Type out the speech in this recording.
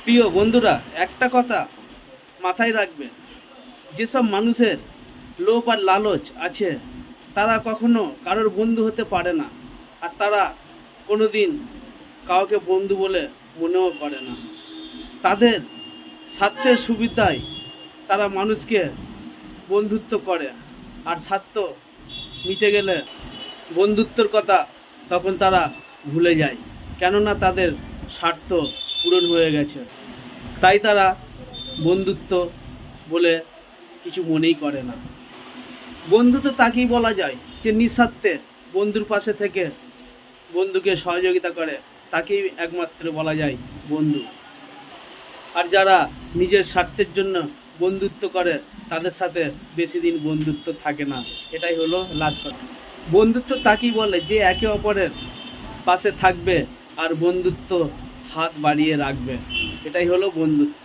প্রিয় বন্ধুরা, একটা কথা মাথায় রাখবে, যেসব মানুষের লোভ আর লালচ আছে তারা কখনো কারোর বন্ধু হতে পারে না। আর তারা কোনো দিন কাউকে বন্ধু বলে মনেও করে না। তাদের স্বার্থের সুবিধায় তারা মানুষকে বন্ধুত্ব করে, আর স্বার্থ মিটে গেলে বন্ধুত্বর কথা তখন তারা ভুলে যায়, কেননা তাদের স্বার্থ পূরণ হয়ে গেছে। তাই তারা বন্ধুত্ব বলে কিছু মনেই করে না। বন্ধুত্ব তাকেই বলা যায় যে নিঃস্বার্থে বন্ধুর পাশে থেকে বন্ধুকে সহযোগিতা করে, তাকেই একমাত্র বলা যায় বন্ধু। আর যারা নিজের স্বার্থের জন্য বন্ধুত্ব করে তাদের সাথে বেশি দিন বন্ধুত্ব থাকে না। এটাই হলো লাস্ট কথা। বন্ধুত্ব তাকেই বলে যে একে অপরের পাশে থাকবে আর বন্ধুত্ব হাত বাড়িয়ে রাখবে। এটাই হলো বন্ধুত্ব।